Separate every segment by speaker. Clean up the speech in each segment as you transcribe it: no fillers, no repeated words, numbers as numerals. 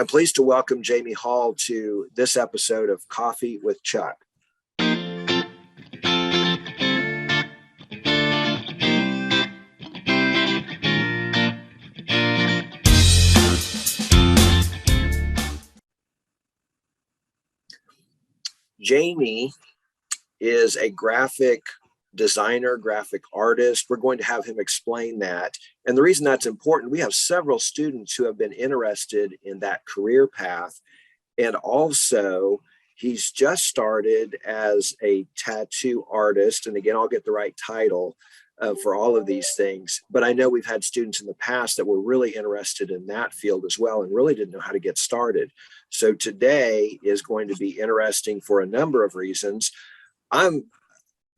Speaker 1: I'm pleased to welcome Jamie Hall to this episode of Coffee with Chuck. Jamie is a graphic designer, graphic artist. We're going to have him explain that. And the reason that's important, we have several students who have been interested in that career path. And also, he's just started as a tattoo artist. And again, I'll get the right title for all of these things. But I know we've had students in the past that were really interested in that field as well and really didn't know how to get started. So today is going to be interesting for a number of reasons. I'm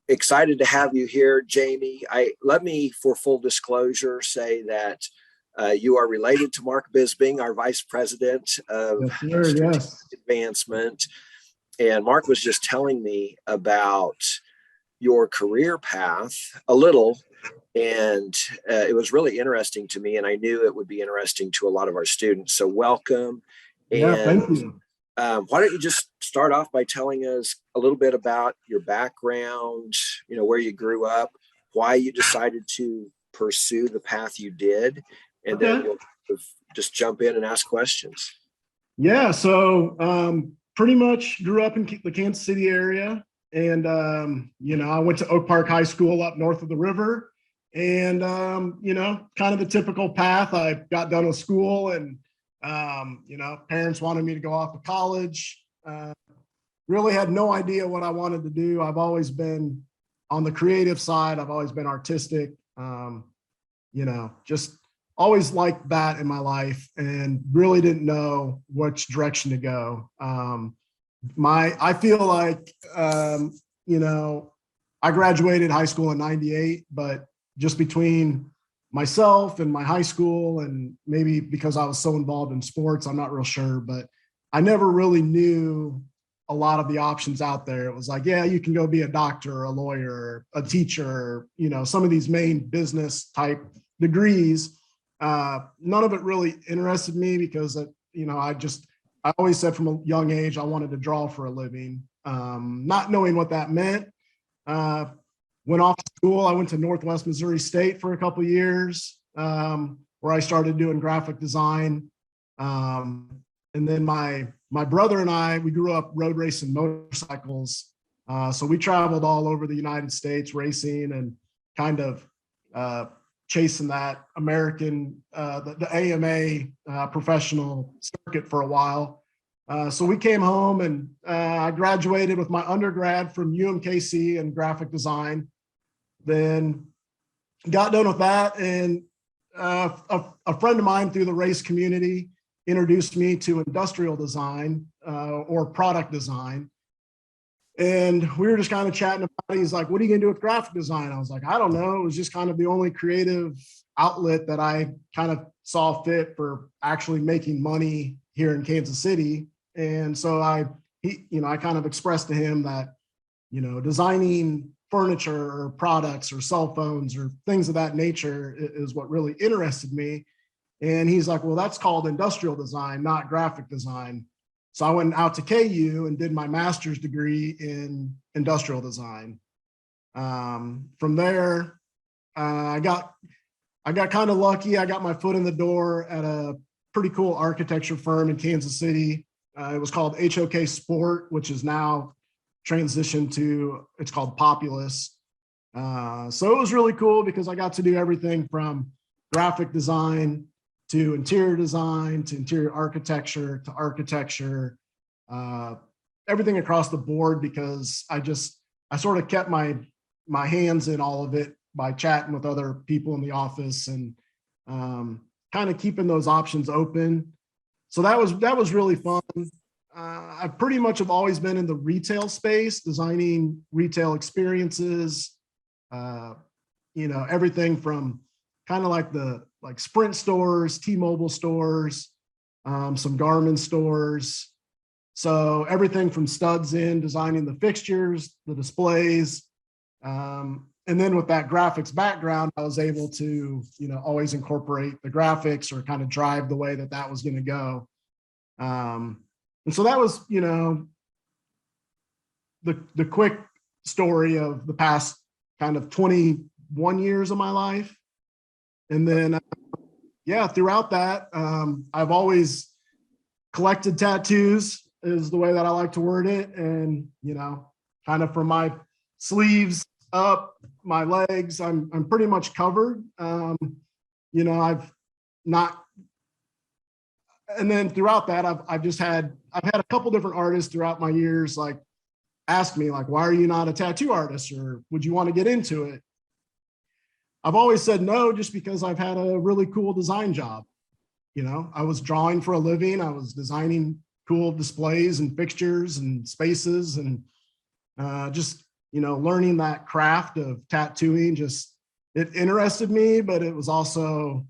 Speaker 1: excited to have you here, Jamie. Let me, for full disclosure, say that you are related to Mark Bisbing, our Vice President of Strategic Advancement. And Mark was just telling me about your career path a little, and it was really interesting to me, and I knew it would be interesting to a lot of our students. So welcome.
Speaker 2: Yeah, thank you.
Speaker 1: Why don't you just start off by telling us a little bit about your background, where you grew up, why you decided to pursue the path you did, and then we'll just jump in and ask questions.
Speaker 2: Yeah, so pretty much grew up in the Kansas City area. And, I went to Oak Park High School up north of the river. And, kind of the typical path. I got done with school and, parents wanted me to go off to college. Really had no idea what I wanted to do. I've always been on the creative side. I've always been artistic, just always liked that in my life and really didn't know which direction to go. I feel like, I graduated high school in '98, but just between myself and my high school, and maybe because I was so involved in sports, I'm not real sure, but I never really knew a lot of the options out there. It was like, yeah, you can go be a doctor or a lawyer, a teacher, some of these main business type degrees. None of it really interested me because, I always said from a young age, I wanted to draw for a living, not knowing what that meant. Went off to school. I went to Northwest Missouri State for a couple of years, where I started doing graphic design. And then my brother and I, we grew up road racing motorcycles. So we traveled all over the United States racing and kind of chasing that American, the AMA professional circuit for a while. So we came home and I graduated with my undergrad from UMKC in graphic design. Then got done with that, and a friend of mine through the race community introduced me to industrial design or product design. And we were just kind of chatting about it. He's like, what are you going to do with graphic design? I was like, I don't know. It was just kind of the only creative outlet that I kind of saw fit for actually making money here in Kansas City. And so I kind of expressed to him that, designing furniture or products or cell phones or things of that nature is what really interested me. And he's like, well, that's called industrial design, not graphic design. So I went out to KU and did my master's degree in industrial design. From there, I got kind of lucky. I got my foot in the door at a pretty cool architecture firm in Kansas City. It was called HOK Sport, which is now transitioned to, it's called Populous. So it was really cool because I got to do everything from graphic design to interior design, to interior architecture, to architecture, everything across the board, because I sort of kept my hands in all of it by chatting with other people in the office and kind of keeping those options open. So that was really fun. I pretty much have always been in the retail space, designing retail experiences, everything from kind of like Sprint stores, T-Mobile stores, some Garmin stores. So everything from studs in, designing the fixtures, the displays. And then with that graphics background, I was able to, always incorporate the graphics or kind of drive the way that was going to go. And so that was, the quick story of the past kind of 21 years of my life. And then, yeah, throughout that, I've always collected tattoos is the way that I like to word it. And, kind of from my sleeves up, my legs, I'm pretty much covered. I've not, and then throughout that, I've had a couple different artists throughout my years, like ask me like, why are you not a tattoo artist? Or would you want to get into it? I've always said no, just because I've had a really cool design job. I was drawing for a living. I was designing cool displays and fixtures and spaces, and just, learning that craft of tattooing, just, it interested me, but it was also,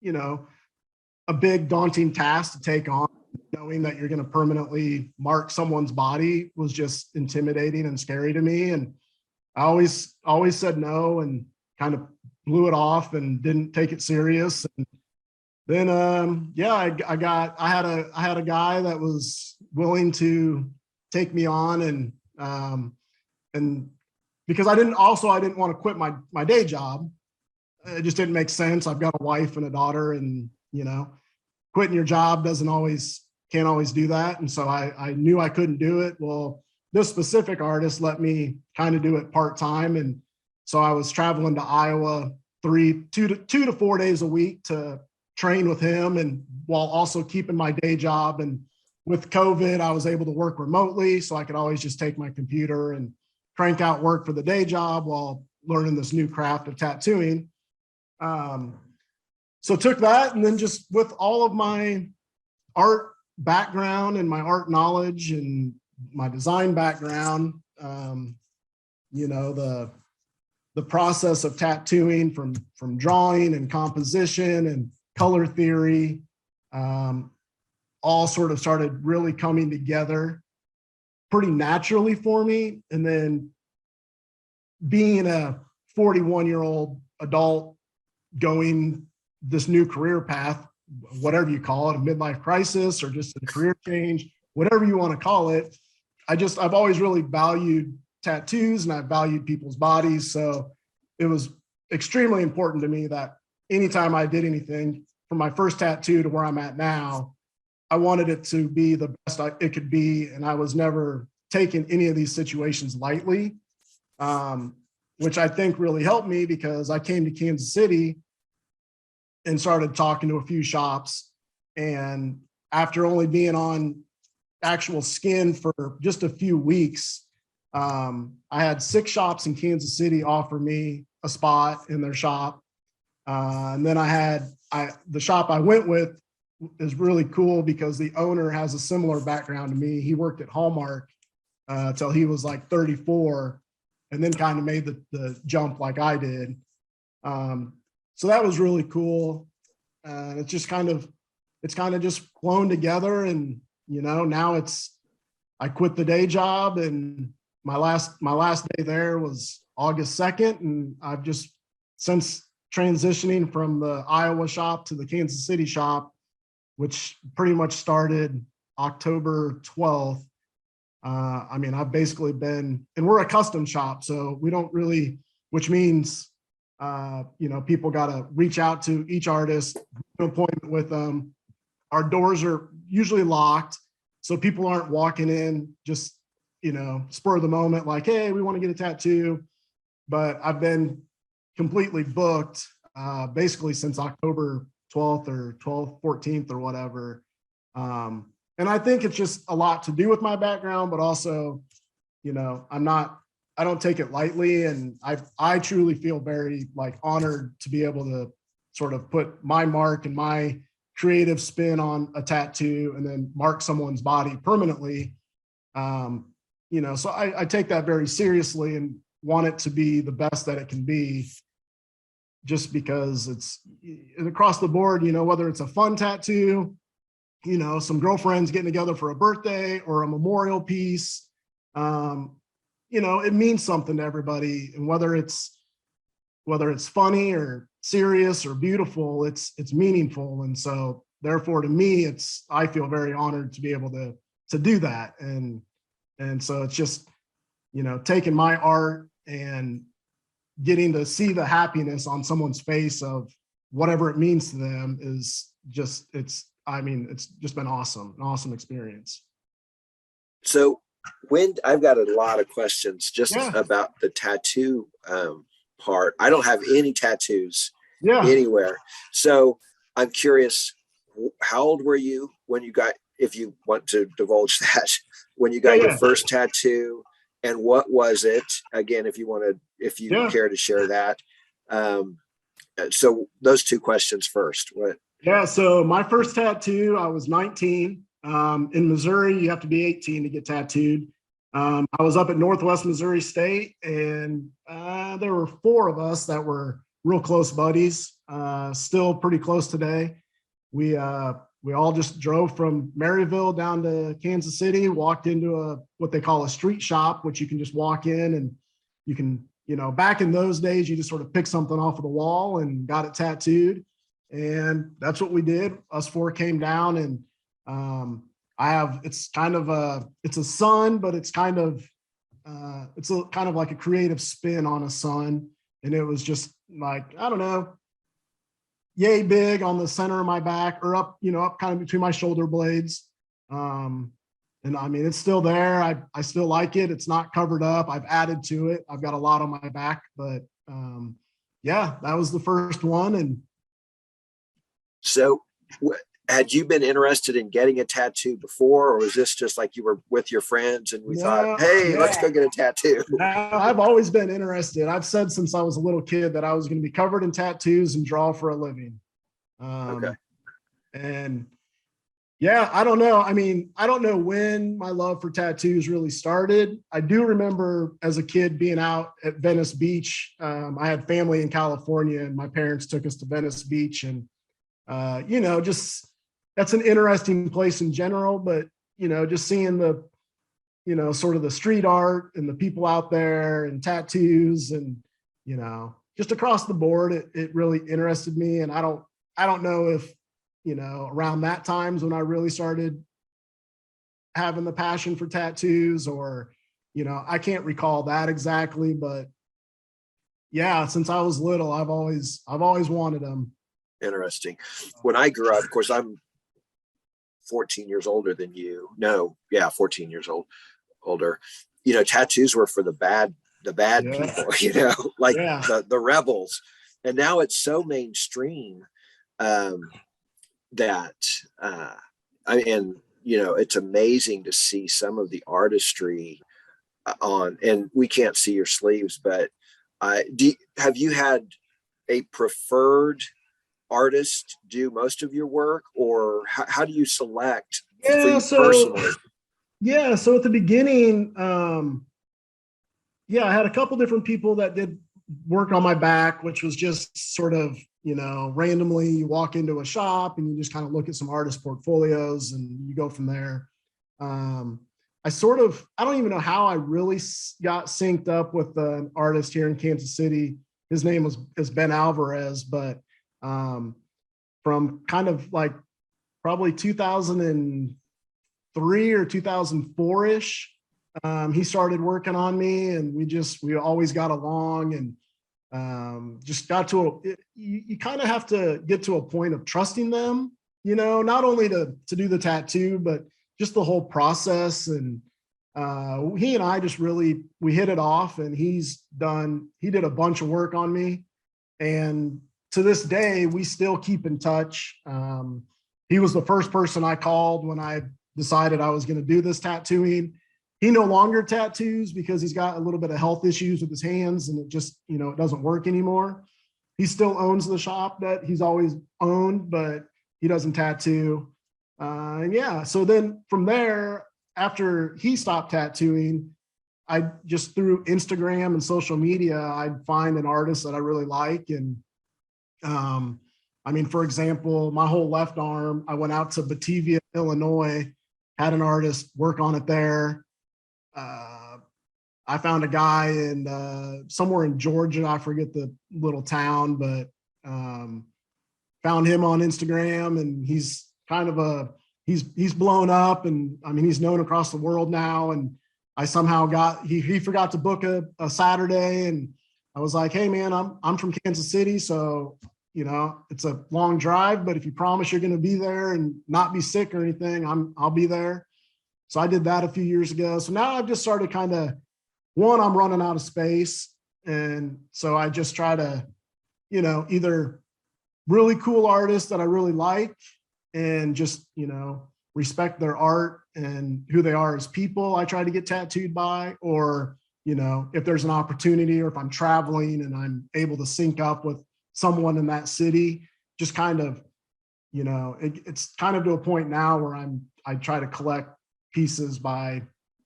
Speaker 2: a big daunting task to take on. Knowing that you're going to permanently mark someone's body was just intimidating and scary to me. And I always said no and kind of blew it off and didn't take it serious. And then, I had a guy that was willing to take me on, and because I didn't want to quit my day job. It just didn't make sense. I've got a wife and a daughter, and, quitting your job can't always do that. And so I knew I couldn't do it. Well, this specific artist let me kind of do it part-time. And so I was traveling to Iowa 2 to 4 days a week to train with him, and while also keeping my day job. And with COVID, I was able to work remotely, so I could always just take my computer and crank out work for the day job while learning this new craft of tattooing. So took that, and then just with all of my art background and my art knowledge and my design background, the process of tattooing from drawing and composition and color theory, all sort of started really coming together pretty naturally for me. And then being a 41-year-old adult going this new career path, whatever you call it, a midlife crisis or just a career change, whatever you want to call it, I've always really valued tattoos, and I've valued people's bodies. So it was extremely important to me that anytime I did anything, from my first tattoo to where I'm at now, I wanted it to be the best it could be. And I was never taking any of these situations lightly, which I think really helped me, because I came to Kansas City and started talking to a few shops. And after only being on actual skin for just a few weeks, I had 6 shops in Kansas City offer me a spot in their shop. And then the shop I went with is really cool because the owner has a similar background to me. He worked at Hallmark till he was like 34, and then kind of made the jump like I did. So that was really cool. It's kind of just flown together. And, now I quit the day job, and my last day there was August 2nd. And I've just, since transitioning from the Iowa shop to the Kansas City shop, which pretty much started October 12th. I've basically been, and we're a custom shop, so we don't really, which means, people got to reach out to each artist, an appointment with them. Our doors are usually locked, so people aren't walking in just, spur of the moment, like, hey, we want to get a tattoo. But I've been completely booked basically since October 12th or 12th, 14th or whatever. And I think it's just a lot to do with my background, but also, I don't take it lightly. And I truly feel very honored to be able to sort of put my mark and my creative spin on a tattoo and then mark someone's body permanently. So I take that very seriously and want it to be the best that it can be, just because it's across the board, whether it's a fun tattoo, some girlfriends getting together for a birthday or a memorial piece, it means something to everybody. And whether it's funny or serious or beautiful, it's meaningful. And so therefore to me, I feel very honored to be able to do that. And so it's just, taking my art and getting to see the happiness on someone's face of whatever it means to them is just, it's just been awesome, an awesome experience.
Speaker 1: So I've got a lot of questions just
Speaker 2: Yeah.
Speaker 1: about the tattoo part. I don't have any tattoos anywhere. So I'm curious, how old were you when you got, if you want to divulge that, when you got your first tattoo, and what was it? Again, if you care to share that. So those two questions first. What?
Speaker 2: Yeah. So my first tattoo, I was 19. In Missouri, you have to be 18 to get tattooed. I was up at Northwest Missouri State, and there were 4 of us that were real close buddies, still pretty close today. We all just drove from Maryville down to Kansas City, walked into what they call a street shop, which you can just walk in and you can, back in those days, you just sort of pick something off of the wall and got it tattooed. And that's what we did. Us 4 came down, and it's a sun, but it's kind of like a creative spin on a sun. And it was just like, I don't know, yay big on the center of my back, or up kind of between my shoulder blades. And I mean, it's still there. I still like it. It's not covered up. I've added to it. I've got a lot on my back, but yeah, that was the first one. And
Speaker 1: so had you been interested in getting a tattoo before, or was this just like you were with your friends and we thought, hey, let's go get a tattoo?
Speaker 2: I've always been interested. I've said since I was a little kid that I was going to be covered in tattoos and draw for a living. Okay. And yeah, I don't know. I mean, I don't know when my love for tattoos really started. I do remember as a kid being out at Venice Beach. I had family in California, and my parents took us to Venice Beach, and just that's an interesting place in general, but just seeing the sort of the street art and the people out there and tattoos and just across the board, it really interested me. And I don't know if around that times when I really started having the passion for tattoos, or I can't recall that exactly, but yeah, since I was little, I've always wanted them.
Speaker 1: Interesting. When I grew up, of course, I'm 14 years older than you. No, yeah, 14 years older. Tattoos were for the bad people, like the rebels. And now it's so mainstream that it's amazing to see some of the artistry on, and we can't see your sleeves, but have you had a preferred artist do most of your work, or how do you select for you personally?
Speaker 2: Yeah, so at the beginning, I had a couple different people that did work on my back, which was just sort of, randomly you walk into a shop and you just kind of look at some artist portfolios and you go from there. I don't even know how I really got synced up with an artist here in Kansas City. His name is Ben Alvarez, but from kind of like probably 2003 or 2004-ish, he started working on me, and we always got along, and just got to you kind of have to get to a point of trusting them, not only to do the tattoo, but just the whole process. And he and I just we hit it off, and he did a bunch of work on me, and to this day, we still keep in touch. He was the first person I called when I decided I was going to do this tattooing. He no longer tattoos because he's got a little bit of health issues with his hands, and it just, it doesn't work anymore. He still owns the shop that he's always owned, but he doesn't tattoo. So then from there, after he stopped tattooing, I just through Instagram and social media, I'd find an artist that I really like. And for example, my whole left arm, I went out to Batavia, Illinois, had an artist work on it there. I found a guy in somewhere in Georgia, I forget the little town, but found him on Instagram, and he's kind of he's blown up, and I mean, he's known across the world now. And I somehow he forgot to book a Saturday, and I was like, hey man, I'm from Kansas City, so it's a long drive, but if you promise you're going to be there and not be sick or anything, I'll be there. So I did that a few years ago. So now I've just started kind of, I'm running out of space. And so I just try to, either really cool artists that I really like and just, respect their art and who they are as people, I try to get tattooed by, or, if there's an opportunity, or if I'm traveling and I'm able to sync up with someone in that city, just kind of, it's kind of to a point now where I try to collect pieces by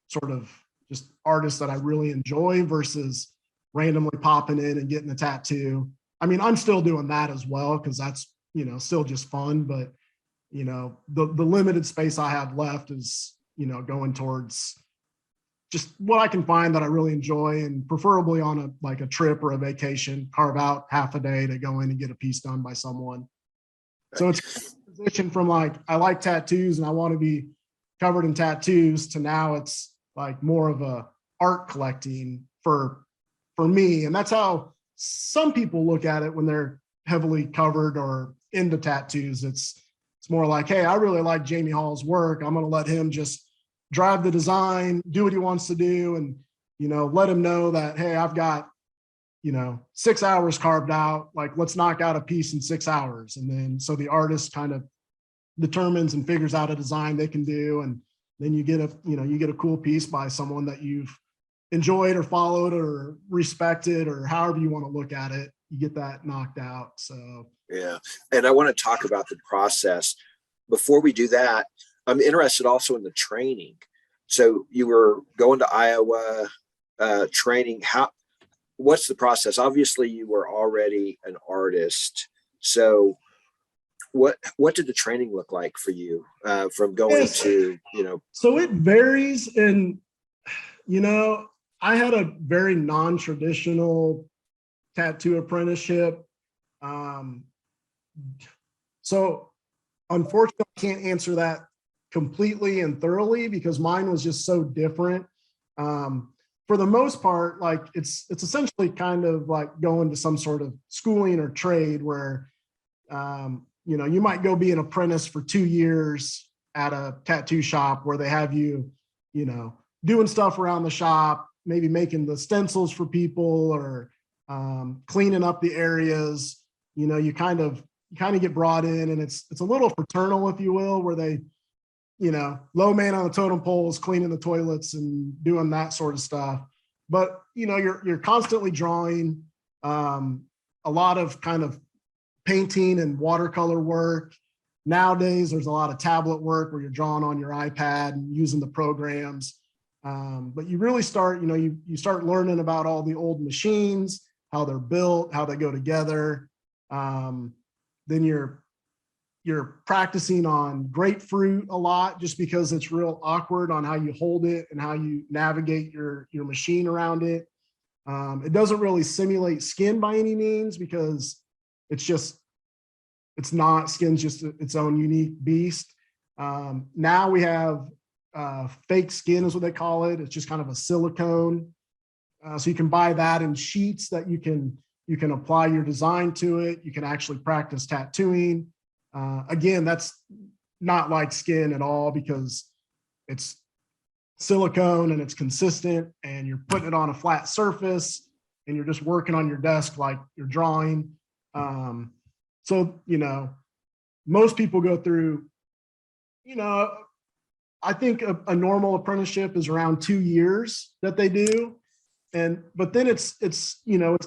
Speaker 2: sort of just artists that I really enjoy versus randomly popping in and getting a tattoo. I mean, I'm still doing that as well, because that's, still just fun, but the limited space I have left is, going towards just what I can find that I really enjoy, and preferably on a trip or a vacation, carve out half a day to go in and get a piece done by someone. So it's a transition from I like tattoos and I want to be covered in tattoos, to now it's like more of a art collecting for me. And that's how some people look at it when they're heavily covered or into tattoos. It's more like, hey, I really like Jamie Hall's work. I'm going to let him just drive the design, do what he wants to do, and let him know that, hey, I've got 6 hours carved out. Like, let's knock out a piece in 6 hours. And then so the artist kind of determines and figures out a design they can do, and then you get a cool piece by someone that you've enjoyed or followed or respected, or however you want to look at it. You get that knocked out. So
Speaker 1: yeah, and I want to talk about the process. Before we do that, I'm interested also in the training. So you were going to Iowa, training. What's the process? Obviously you were already an artist, so what did the training look like for you, from going to,
Speaker 2: So it varies. And, I had a very non-traditional tattoo apprenticeship. So unfortunately, I can't answer that completely and thoroughly, because mine was just so different. For the most part, it's essentially kind of like going to some sort of schooling or trade where, you might go be an apprentice for 2 years at a tattoo shop where they have you, doing stuff around the shop, maybe making the stencils for people, or cleaning up the areas. You kind of get brought in, and it's a little fraternal, if you will, where they, low man on the totem pole is cleaning the toilets and doing that sort of stuff. But you're constantly drawing, a lot of kind of painting and watercolor work. Nowadays, there's a lot of tablet work where you're drawing on your iPad and using the programs. But you really start, you start learning about all the old machines, how they're built, how they go together. Then you're practicing on grapefruit a lot, just because it's real awkward on how you hold it and how you navigate your machine around it. It doesn't really simulate skin by any means, because it's not, skin's just its own unique beast. Now we have fake skin is what they call it. It's just kind of a silicone. So you can buy that in sheets that you can apply your design to it. You can actually practice tattooing. Again, that's not like skin at all, because it's silicone and it's consistent, and you're putting it on a flat surface, and you're just working on your desk like you're drawing. So, most people go through, I think a normal apprenticeship is around 2 years that they do. But then it's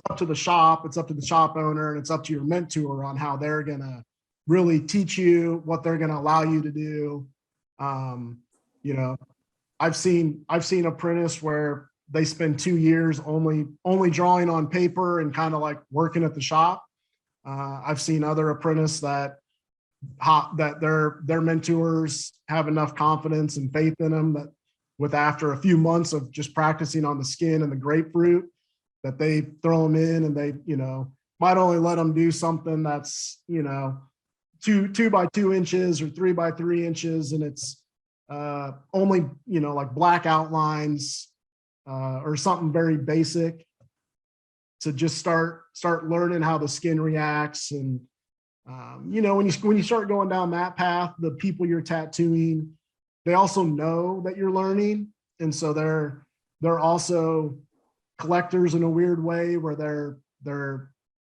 Speaker 2: up to the shop, it's up to the shop owner, and it's up to your mentor on how they're going to really teach you, what they're going to allow you to do. I've seen apprentice where they spend 2 years only drawing on paper and kind of like working at the shop. I've seen other apprentice that their mentors have enough confidence and faith in them that after a few months of just practicing on the skin and the grapefruit, that they throw them in, and they, might only let them do something that's, two by 2 inches or 3 by 3 inches, and it's only, like black outlines or something very basic to just start learning how the skin reacts. And when you start going down that path, the people you're tattooing, they also know that you're learning, and so they're also collectors in a weird way, where they're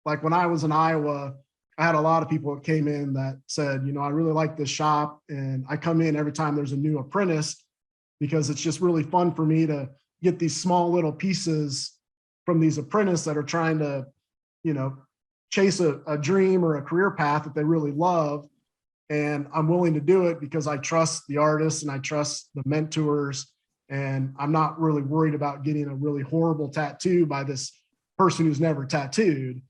Speaker 2: like, when I was in Iowa, I had a lot of people that came in that said, I really like this shop, and I come in every time there's a new apprentice, because it's just really fun for me to get these small little pieces from these apprentices that are trying to, chase a dream or a career path that they really love. And I'm willing to do it because I trust the artists and I trust the mentors. And I'm not really worried about getting a really horrible tattoo by this person who's never tattooed.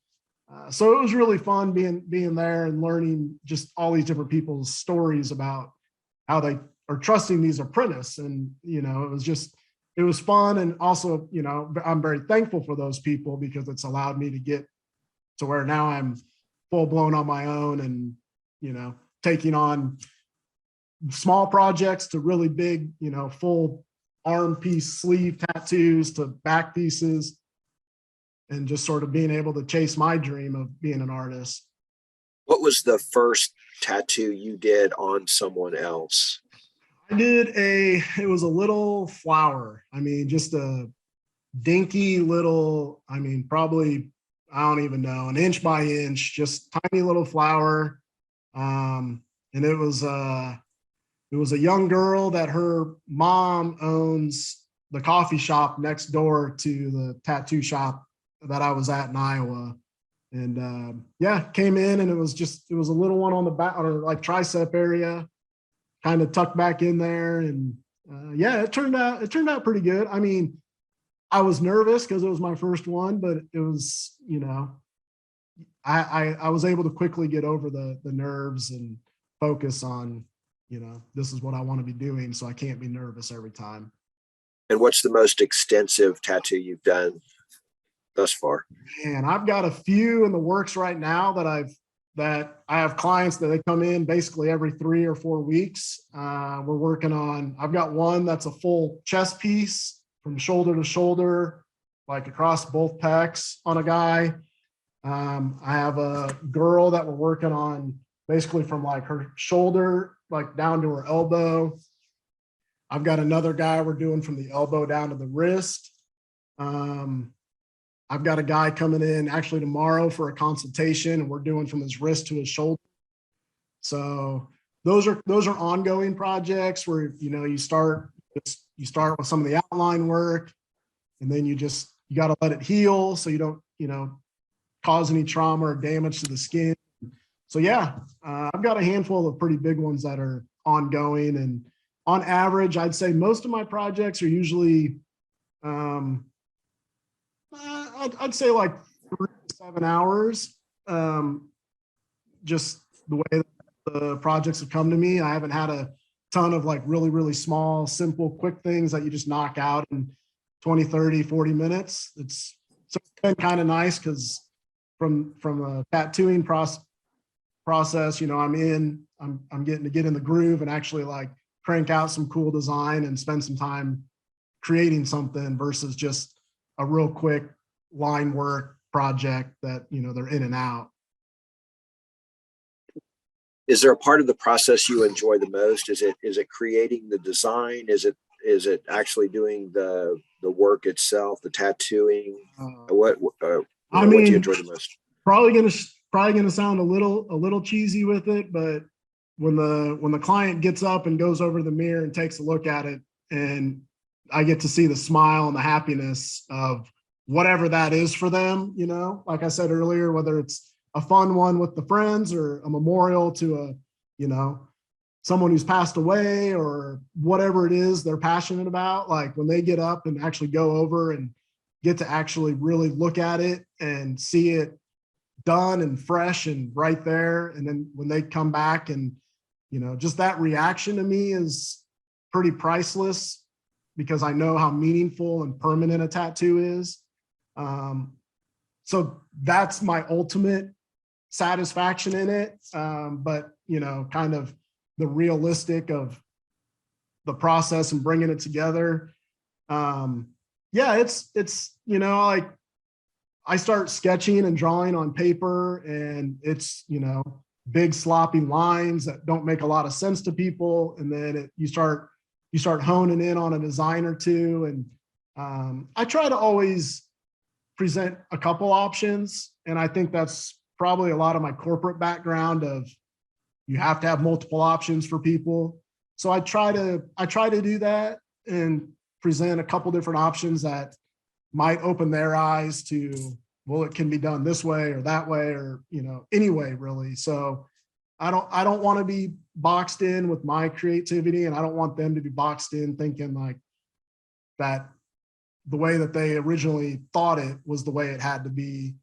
Speaker 2: So it was really fun being there and learning just all these different people's stories about how they are trusting these apprentices. And, it was fun. And also, I'm very thankful for those people, because it's allowed me to get to where now I'm full blown on my own, and, taking on small projects to really big, full arm piece, sleeve tattoos to back pieces, and just sort of being able to chase my dream of being an artist.
Speaker 1: What was the first tattoo you did on someone else?
Speaker 2: It was a little flower. I mean, just a dinky little, probably, I don't even know, an inch by inch, just tiny little flower. And it was a young girl that her mom owns the coffee shop next door to the tattoo shop that I was at in Iowa. And came in, and it was a little one on the back, or like tricep area, kind of tucked back in there. And it turned out pretty good. I mean, I was nervous because it was my first one, but it was, I was able to quickly get over the nerves and focus on, this is what I want to be doing, so I can't be nervous every time.
Speaker 1: And what's the most extensive tattoo you've done thus far?
Speaker 2: And I've got a few in the works right now that I have clients that they come in basically every 3 or 4 weeks. We're working on, I've got one that's a full chest piece from shoulder to shoulder, like across both pecs on a guy. I have a girl that we're working on basically from like her shoulder, like down to her elbow. I've got another guy we're doing from the elbow down to the wrist. I've got a guy coming in actually tomorrow for a consultation, and we're doing from his wrist to his shoulder. So those are ongoing projects where, you start with some of the outline work, and then you got to let it heal so you don't, cause any trauma or damage to the skin. So I've got a handful of pretty big ones that are ongoing, and on average, I'd say most of my projects are usually, I'd say like 3 to 7 hours. Just the way that the projects have come to me, I haven't had a ton of like really, really small, simple, quick things that you just knock out in 20, 30, 40 minutes. It's been kind of nice because from a tattooing process, I'm getting to get in the groove and actually like crank out some cool design and spend some time creating something versus just a real quick line work project that, they're in and out.
Speaker 1: Is there a part of the process you enjoy the most? Is it creating the design? Is it actually doing the work itself, the tattooing? What do you enjoy the most?
Speaker 2: Probably gonna sound a little cheesy with it, but when the client gets up and goes over to the mirror and takes a look at it, and I get to see the smile and the happiness of whatever that is for them, like I said earlier, whether it's a fun one with the friends or a memorial to someone who's passed away or whatever it is they're passionate about. Like when they get up and actually go over and get to actually really look at it and see it done and fresh and right there. And then when they come back and, just that reaction to me is pretty priceless, because I know how meaningful and permanent a tattoo is. So that's my ultimate satisfaction in it. But, you know, kind of the realistic of the process and bringing it together. Yeah, it's, you know, like I start sketching and drawing on paper, and it's, you know, big sloppy lines that don't make a lot of sense to people. And then you start honing in on a design or two. And I try to always present a couple options. And I think that's probably a lot of my corporate background of you have to have multiple options for people. So I try to do that and present a couple different options that might open their eyes to, well, it can be done this way or that way, or, you know, any way really. So I don't want to be boxed in with my creativity, and I don't want them to be boxed in thinking like that the way that they originally thought it was the way it had to be.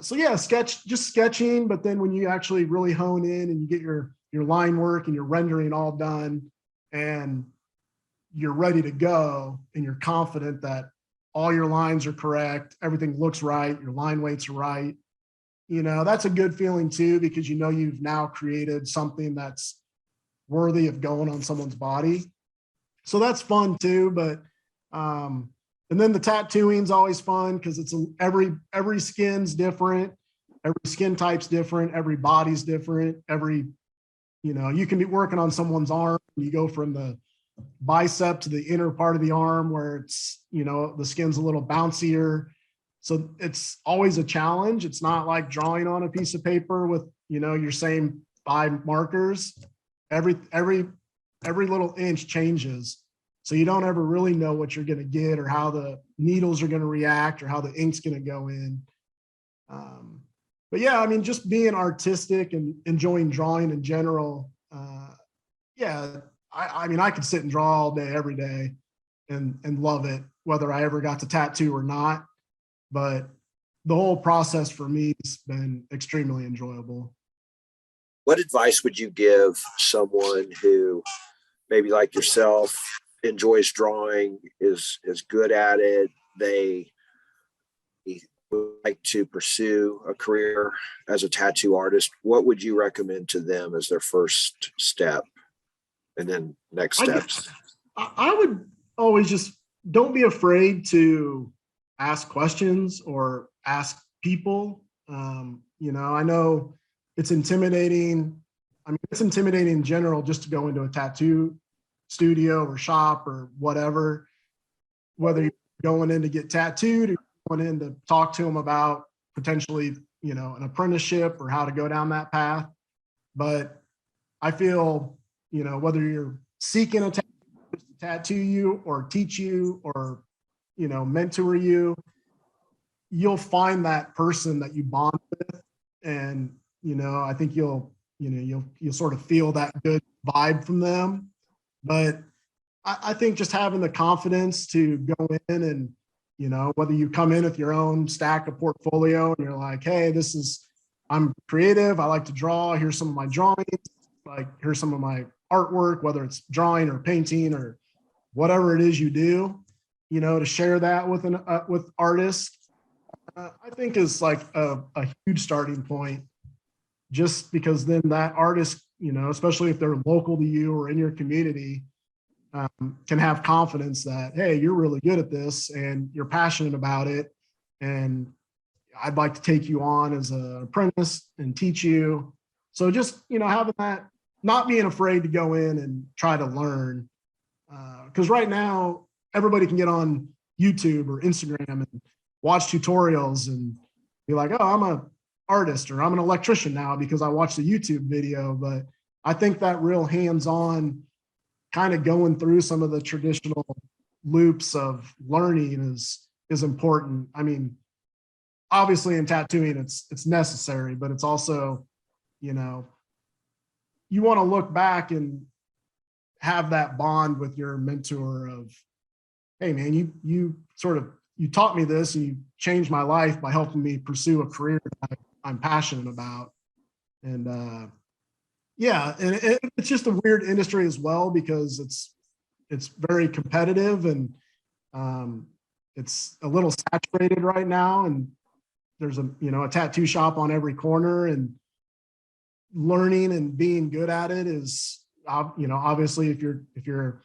Speaker 2: So yeah, just sketching, but then when you actually really hone in and you get your line work and your rendering all done and you're ready to go and you're confident that all your lines are correct, everything looks right, your line weights are right, you know, that's a good feeling too, because you know you've now created something that's worthy of going on someone's body. So that's fun too. But and then the tattooing is always fun because it's every skin's different, every skin type's different, every body's different, you know, you can be working on someone's arm, you go from the bicep to the inner part of the arm where it's, you know, the skin's a little bouncier. So it's always a challenge. It's not like drawing on a piece of paper with, you know, your same 5 markers. Every little inch changes. So you don't ever really know what you're going to get or how the needles are going to react or how the ink's going to go in. But yeah, I mean, just being artistic and enjoying drawing in general. Yeah, I mean, I could sit and draw all day, every day and love it, whether I ever got to tattoo or not. But the whole process for me has been extremely enjoyable.
Speaker 1: What advice would you give someone who maybe like yourself enjoys drawing, is good at it, they would like to pursue a career as a tattoo artist? What would you recommend to them as their first step and then next steps?
Speaker 2: I would always just don't be afraid to ask questions or ask people. You know, I know it's intimidating. I mean, it's intimidating in general just to go into a tattoo studio or shop or whatever, whether you're going in to get tattooed or going in to talk to them about potentially, you know, an apprenticeship or how to go down that path. But I feel, you know, whether you're seeking a tattoo you or teach you or, you know, mentor you, you'll find that person that you bond with. And, you know, I think you'll sort of feel that good vibe from them. But I think just having the confidence to go in and, you know, whether you come in with your own stack of portfolio and you're like, hey, I'm creative, I like to draw, here's some of my drawings, like here's some of my artwork, whether it's drawing or painting or whatever it is you do, you know, to share that with artists, I think is like a huge starting point, just because then that artist, you know, especially if they're local to you or in your community, can have confidence that, hey, you're really good at this and you're passionate about it. And I'd like to take you on as an apprentice and teach you. So just, you know, having that, not being afraid to go in and try to learn. Because right now, everybody can get on YouTube or Instagram and watch tutorials and be like, oh, I'm an artist or I'm an electrician now because I watched a YouTube video. But I think that real hands-on kind of going through some of the traditional loops of learning is important. I mean, obviously in tattooing, it's necessary, but it's also, you know, you want to look back and have that bond with your mentor of, hey man, you taught me this and you changed my life by helping me pursue a career that I'm passionate about. And yeah, and it's just a weird industry as well because it's very competitive and it's a little saturated right now, and there's a tattoo shop on every corner, and learning and being good at it is, obviously if you're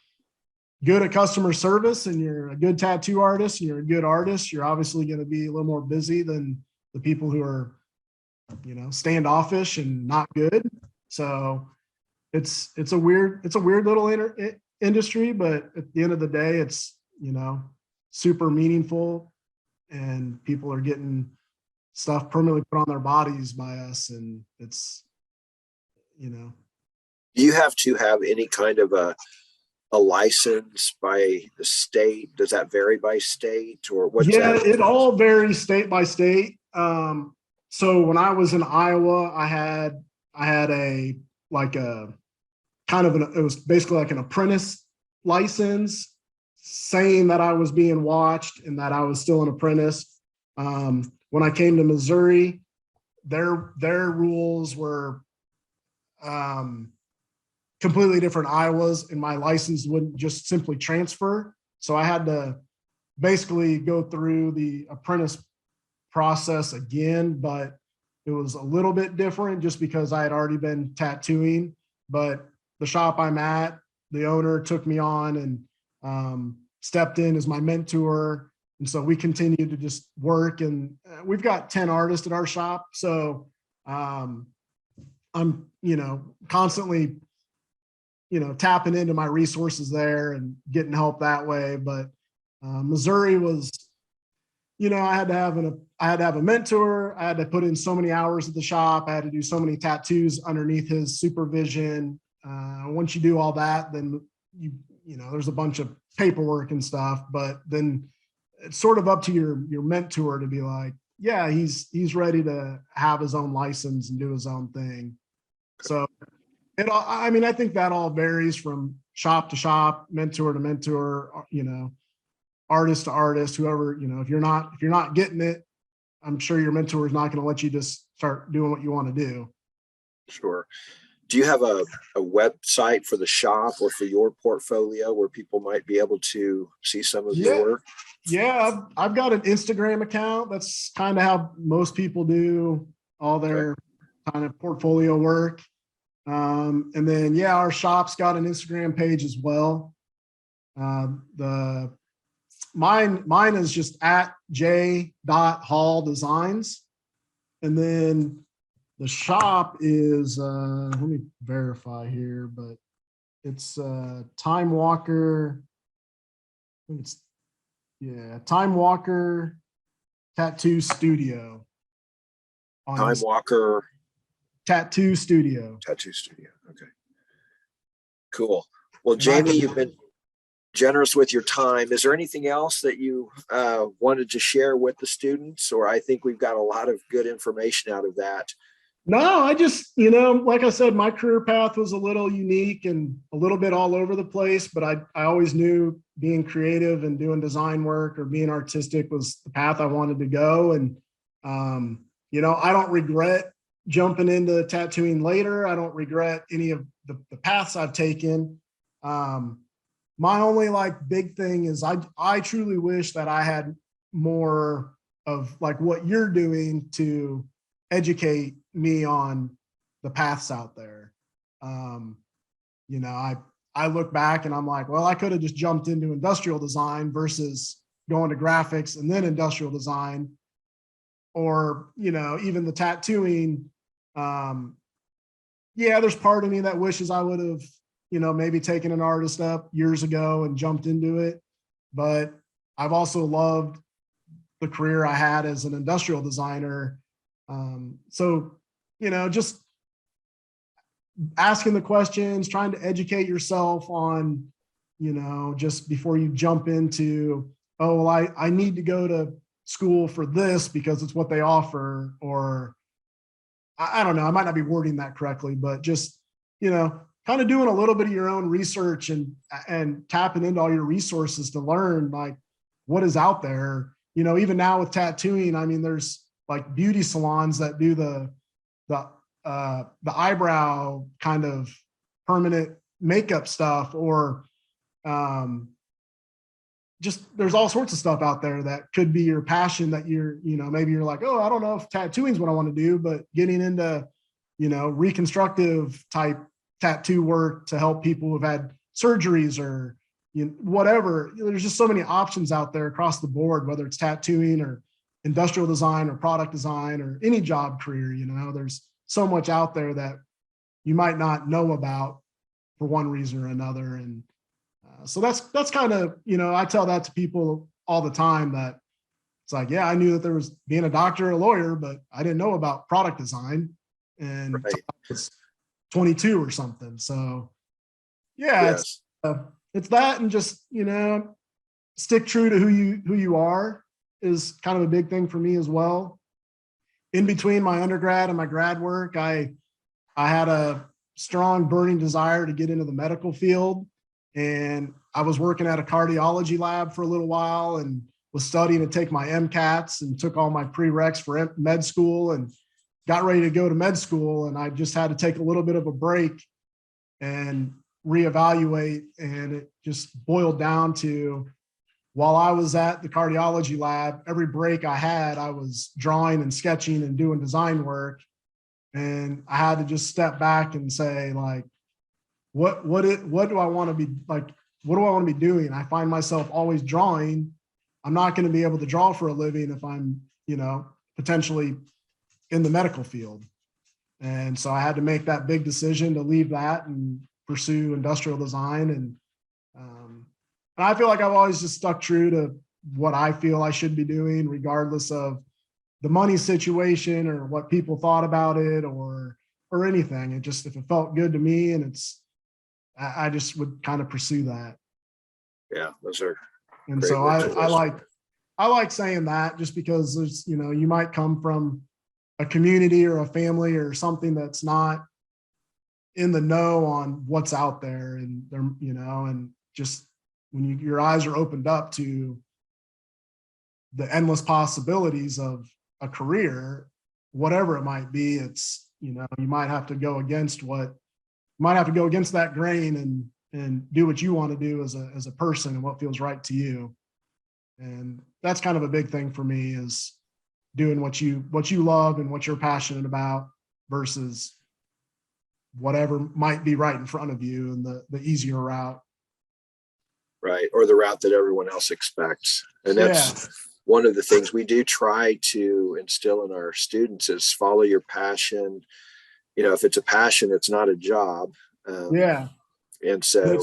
Speaker 2: good at customer service and you're a good tattoo artist and you're a good artist, you're obviously going to be a little more busy than the people who are, standoffish and not good. So it's a weird little industry, but at the end of the day, it's, super meaningful, and people are getting stuff permanently put on their bodies by us. And it's,
Speaker 1: Do you have to have any kind of a license by the state? Does that vary by state, or what's
Speaker 2: yeah,
Speaker 1: that?
Speaker 2: it all varies state by state. So when I was in Iowa, I had a it was basically like an apprentice license, saying that I was being watched and that I was still an apprentice. When I came to Missouri, their rules were completely different Iowa's, and my license wouldn't just simply transfer. So I had to basically go through the apprentice process again, but it was a little bit different just because I had already been tattooing. But the shop I'm at, the owner took me on and stepped in as my mentor. And so we continued to just work, and we've got 10 artists at our shop. So I'm, constantly, tapping into my resources there and getting help that way. But Missouri was, I had to have a mentor. I had to put in so many hours at the shop. I had to do so many tattoos underneath his supervision. Once you do all that, then there's a bunch of paperwork and stuff, but then it's sort of up to your mentor to be like, yeah, he's ready to have his own license and do his own thing. So I think that all varies from shop to shop, mentor to mentor, artist to artist, whoever, if you're not getting it, I'm sure your mentor is not going to let you just start doing what you want to do.
Speaker 1: Sure. Do you have a website for the shop or for your portfolio where people might be able to see some of your work?
Speaker 2: Yeah, I've got an Instagram account. That's kind of how most people do all their kind of portfolio work. And then, our shop's got an Instagram page as well. Mine is just at j.hall designs. And then the shop is, let me verify here, but it's Time Walker. I think it's, Time Walker Tattoo Studio.
Speaker 1: Time Walker
Speaker 2: Tattoo Studio.
Speaker 1: Tattoo Studio. Okay. Cool. Well, Jamie, you've been generous with your time. Is there anything else that you wanted to share with the students? Or I think we've got a lot of good information out of that.
Speaker 2: No, I just, like I said, my career path was a little unique and a little bit all over the place, but I always knew being creative and doing design work or being artistic was the path I wanted to go. And, I don't regret jumping into tattooing later. I don't regret any of the paths I've taken. My only big thing is I truly wish that I had more of what you're doing to educate me on the paths out there. I look back and I'm like, well, I could have just jumped into industrial design versus going to graphics and then industrial design, or, even the tattooing. There's part of me that wishes I would have, maybe taken an artist up years ago and jumped into it. But I've also loved the career I had as an industrial designer. So, just asking the questions, trying to educate yourself on, just before you jump into, oh, well, I need to go to school for this because it's what they offer, or I don't know, I might not be wording that correctly, but just, kind of doing a little bit of your own research and tapping into all your resources to learn what is out there. Even now with tattooing, I mean, there's beauty salons that do the eyebrow kind of permanent makeup stuff, or just there's all sorts of stuff out there that could be your passion that maybe you're like, oh, I don't know if tattooing is what I want to do, but getting into, reconstructive type tattoo work to help people who've had surgeries or whatever. There's just so many options out there across the board, whether it's tattooing or industrial design or product design or any job career. There's so much out there that you might not know about for one reason or another. And so that's kind of, I tell that to people all the time, that it's like, yeah, I knew that there was being a doctor or a lawyer, but I didn't know about product design, and
Speaker 1: Right.
Speaker 2: I was 22 or something. So yeah,
Speaker 1: Yes.
Speaker 2: it's that, and just, stick true to who you are is kind of a big thing for me as well. In between my undergrad and my grad work, I had a strong burning desire to get into the medical field. And I was working at a cardiology lab for a little while and was studying to take my MCATs and took all my prereqs for med school and got ready to go to med school. And I just had to take a little bit of a break and reevaluate. And it just boiled down to, while I was at the cardiology lab, every break I had, I was drawing and sketching and doing design work. And I had to just step back and say, like, what do I want to be like? What do I want to be doing? I find myself always drawing. I'm not going to be able to draw for a living if I'm, potentially in the medical field. And so I had to make that big decision to leave that and pursue industrial design. And I feel like I've always just stuck true to what I feel I should be doing, regardless of the money situation or what people thought about it or anything. It just, if it felt good to me, and I just would kind of pursue that.
Speaker 1: Yeah, those are.
Speaker 2: And so I like saying that, just because there's, you might come from a community or a family or something that's not in the know on what's out there, and they're, and just when your eyes are opened up to the endless possibilities of a career, whatever it might be, it's, you might have to go against that grain and do what you want to do as a person and what feels right to you. And that's kind of a big thing for me, is doing what you love and what you're passionate about versus whatever might be right in front of you and the easier route.
Speaker 1: Right. Or the route that everyone else expects. And that's one of the things we do try to instill in our students, is follow your passion. If it's a passion, it's not a job. And so.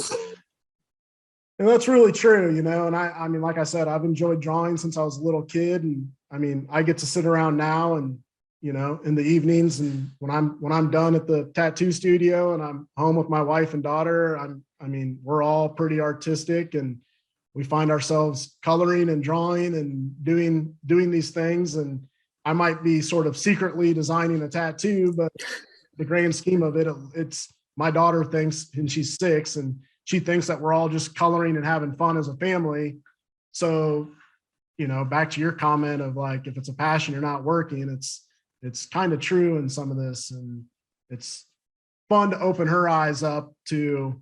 Speaker 2: And that's really true, and I mean, like I said, I've enjoyed drawing since I was a little kid. And I mean, I get to sit around now and, in the evenings, and when I'm done at the tattoo studio and I'm home with my wife and daughter, I mean, we're all pretty artistic, and we find ourselves coloring and drawing and doing these things. And I might be sort of secretly designing a tattoo, but the grand scheme of it, it's, my daughter thinks, and she's 6, and she thinks that we're all just coloring and having fun as a family. So, back to your comment of, like, if it's a passion, you're not working, it's kind of true in some of this. And it's fun to open her eyes up to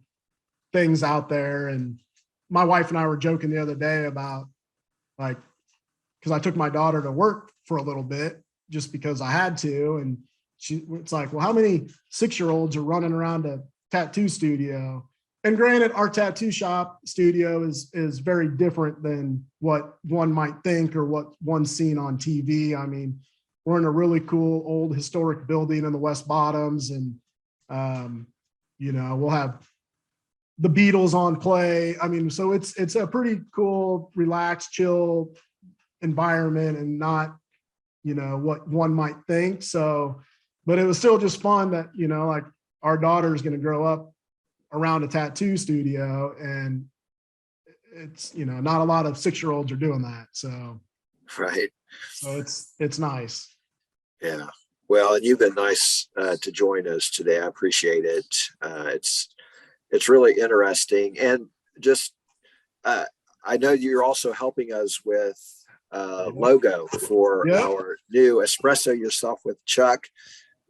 Speaker 2: things out there. And my wife and I were joking the other day about, like, because I took my daughter to work for a little bit just because I had to. And it's like, well, how many 6-year-olds are running around a tattoo studio? And granted, our tattoo shop studio is very different than what one might think or what one's seen on TV. I mean, we're in a really cool old historic building in the West Bottoms, and we'll have the Beatles on play. I mean, so it's a pretty cool, relaxed, chill environment, and not, what one might think. So, but it was still just fun that, like, our daughter is going to grow up around a tattoo studio, and it's, not a lot of 6-year-olds are doing that. So,
Speaker 1: Right.
Speaker 2: So it's nice.
Speaker 1: Yeah. Well, and you've been nice to join us today. I appreciate it. It's really interesting. And just, I know you're also helping us with logo for our new Espresso Yourself with Chuck.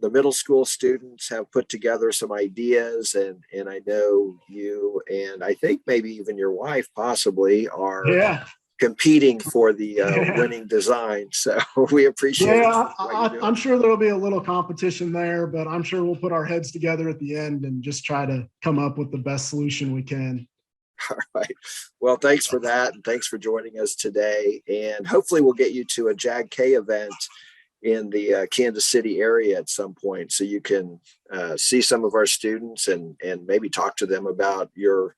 Speaker 1: the middle school students have put together some ideas, and I know you and I think maybe even your wife possibly are
Speaker 2: Yeah.
Speaker 1: competing for the
Speaker 2: Yeah.
Speaker 1: winning design. So we appreciate
Speaker 2: Yeah,
Speaker 1: what you're doing.
Speaker 2: I'm sure there'll be a little competition there, but I'm sure we'll put our heads together at the end and just try to come up with the best solution we can.
Speaker 1: All right. Well, thanks for that. And thanks for joining us today. And hopefully we'll get you to a JAG-K event in the Kansas City area at some point, so you can see some of our students and maybe talk to them about your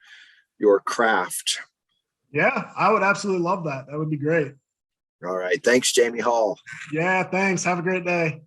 Speaker 1: craft.
Speaker 2: Yeah, I would absolutely love that. That would be great.
Speaker 1: All right. Thanks, Jamie Hall.
Speaker 2: Yeah, thanks. Have a great day.